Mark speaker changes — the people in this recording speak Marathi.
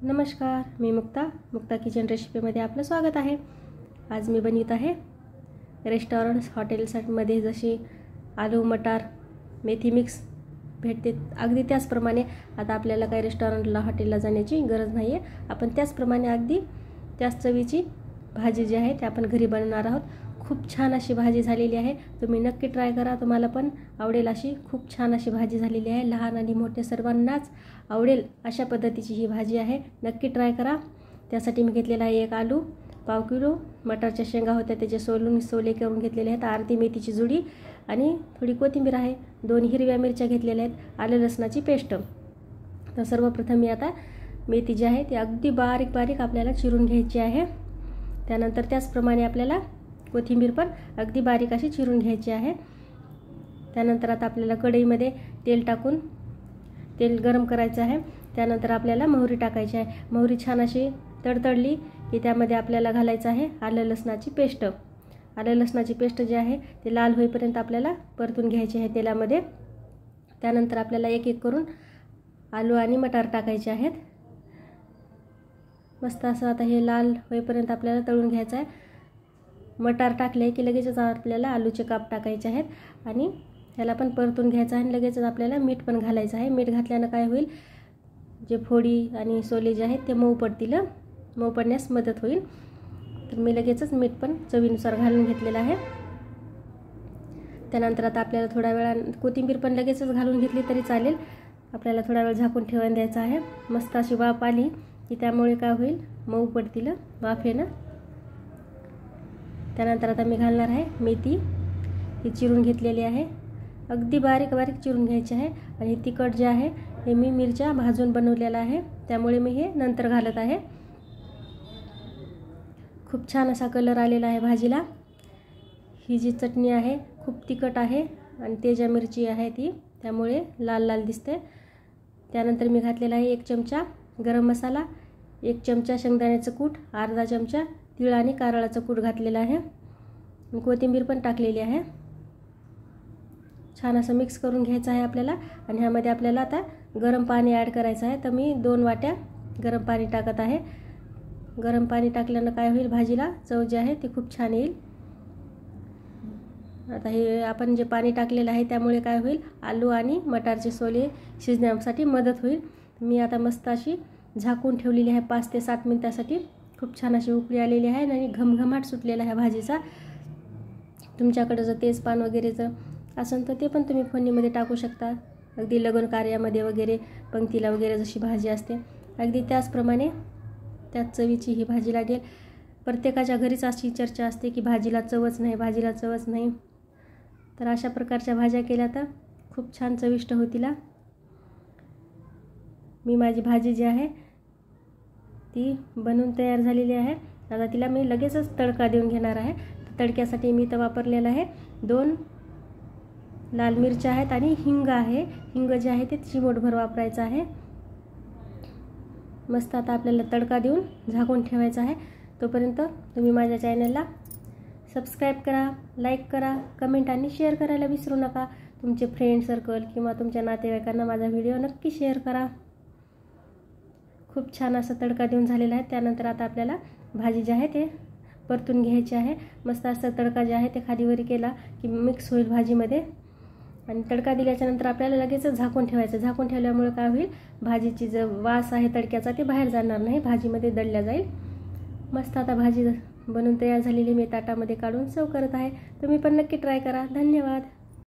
Speaker 1: नमस्कार, मी मुक्ता किचन रेसिपीमध्ये आपलं स्वागत आहे। आज मी बनवित आहे रेस्टॉरंट्स हॉटेल्समध्ये जशी आलू मटार मेथी मिक्स भेटते अगदी त्याचप्रमाणे आता आपल्याला काही रेस्टॉरंटला हॉटेलला जाण्याची गरज नाही आहे। आपण त्याचप्रमाणे अगदी त्याच चवीची भाजी जी आहे ती आपण घरी बनवणार आहोत। खूप छान अशी भाजी झालेली आहे, तुम्ही नक्की ट्राय करा, तुम्हाला पण आवडेल। अशी खूप छान अशी भाजी झालेली आहे, लहान आणि मोठे सर्वांनाच आवडेल अशा पद्धतीची ही भाजी आहे। नक्की ट्राय करा। त्यासाठी मी घेतलेला आहे एक आलू, पाव किलो मटारच्या शेंगा होत्या त्याचे सोले करून घेतलेले आहेत, अर्धी मेथीची जुडी आणि थोडी कोथिंबीर आहे, 2 हिरव्या मिरच्या घेतलेल्या आहेत, आलं लसणाची पेस्ट। तर सर्वप्रथम मी आता मेथी जी आहे ती अगदी बारीक बारीक आपल्याला चिरून घ्यायची आहे। त्यानंतर त्याचप्रमाणे आपल्याला कोथिंबीर पण अगदी बारीक अशी चिरून घ्यायची आहे। त्यानंतर आता आपल्याला कढईमध्ये तेल टाकून तेल गरम करायचं आहे। त्यानंतर आपल्याला मोहरी टाकायची आहे। मोहरी छान अशी तडतडली की त्यामध्ये आपल्याला घालायचं आहे आलं लसणाची पेस्ट। आलं लसणाची पेस्ट जी आहे ती लाल होईपर्यंत आपल्याला परतून घ्यायची आहे तेलामध्ये। त्यानंतर आपल्याला एक एक करून आलू आणि मटार टाकायचे आहेत। मस्त असं आता हे लाल होईपर्यंत आपल्याला तळून घ्यायचं आहे। मटार टाकले की लगेचच आपल्याला आलूचे काप टाकायचे आहेत आणि ह्याला पण परतून घ्यायचं आहे आणि लगेचच आपल्याला मीठ पण घालायचं आहे। मीठ घातल्याने काय होईल, जे फोडी आणि सोले जे आहेत ते मऊ पडतील, मऊ पडण्यास मदत होईल। तर मी लगेचच मीठ पण चवीनुसार घालून घेतलेलं आहे। त्यानंतर आता आपल्याला थोडा वेळ कोथिंबीर पण लगेचच घालून घेतली तरी चालेल, आपल्याला थोडा वेळ झाकून ठेवून द्यायचं आहे। मस्त अशी वाफ आली की त्यामुळे काय होईल, मऊ पडतील वाफेनं। त्यानंतर आता मी घालणार आहे मेथी, ही चिरून घेतलेली आहे, अगदी बारीक बारीक चिरून घ्यायची आहे। आणि तिखट जे आहे हे मी मिरच्या भाजून बनवलेला आहे, त्यामुळे मी हे नंतर घालत आहे। खूप छान असा कलर आलेला आहे भाजीला। ही जी चटणी आहे खूप तिखट आहे आणि तेजा मिरची आहे ती, त्यामुळे लाल लाल दिसते। त्यानंतर मी घातलेला आहे 1 चमचा गरम मसाला, 1 चमचा शेंगदाण्याचं कूट, अर्धा चमचा तीळ आणि कारळाचं कूट घातलेला आहे, कोथिंबीर पण टाकलेली आहे। छान असं मिक्स करून घ्यायचं आहे आपल्याला। आणि ह्यामध्ये आपल्याला आता गरम पाणी ॲड करायचं आहे। तर मी 2 वाट्या गरम पाणी टाकत आहे। गरम पाणी टाकल्यानं काय होईल, भाजीला चव जी आहे ती खूप छान येईल। आता हे आपण जे पाणी टाकलेलं आहे त्यामुळे काय होईल, आलू आणि मटारचे सोले शिजण्यासाठी मदत होईल। मी आता मस्त अशी झाकून ठेवलेली आहे 5 ते 7 मिनिटासाठी। खूप छान अशी उकळी आलेली आहे आणि घमघमाट सुटलेला आहे भाजीचा। तुमच्याकडे जर तेजपान वगैरे जर असेल तर ते पण तुम्ही फोडणीमध्ये टाकू शकता, अगदी लग्न कार्यामध्ये वगैरे पंक्तीला वगैरे जशी भाजी असते अगदी त्याचप्रमाणे त्याच चवीची ही भाजी लागेल। प्रत्येकाच्या घरीच अशी चर्चा असते की भाजीला चवच नाही, भाजीला चवच नाही। तर अशा प्रकारच्या भाज्या केल्या तर खूप छान चविष्ट होतील। मी माझी भाजी जी आहे ती बनवून तयार झालेली आहे। आता तिला मी लगेचच तडका देऊन घेणार आहे। तडक्यासाठी मी इथं वापरलेला आहे 2 लाल मिरच्या आहेत आणि हिंग आहे। हिंग जे आहे ते चिमूटभर वापरायचं आहे। मस्त आता आपल्याला तडका देऊन झाकून ठेवायचा आहे। तोपर्यंत तुम्ही माझ्या चॅनलला सबस्क्राईब करा, लाईक करा, कमेंट आणि शेअर करायला विसरू नका। तुमचे फ्रेंड सर्कल किंवा तुमच्या नातेवाईकांना माझा व्हिडिओ नक्की शेअर करा। खूप छान असा तडका देऊन झालेला आहे। त्यानंतर आता आपल्याला भाजी जी आहे ते परतून घ्यायची आहे। मस्त असा तडका जे आहे ते खालीवरी केला की मिक्स होईल भाजीमध्ये। आणि तडका दिल्याच्या नंतर आपल्याला लगेचच झाकून ठेवायचं। झाकून ठेवल्यामुळे काय होईल, भाजीची जो वास आहे तडक्याचा ते बाहेर जाणार नाही, भाजीमध्ये दडल्या जाईल। मस्त आता भाजी बनवून तयार झालेली मी ताटामध्ये काढून सर्व करत आहे। तुम्ही पण नक्की ट्राय करा। धन्यवाद।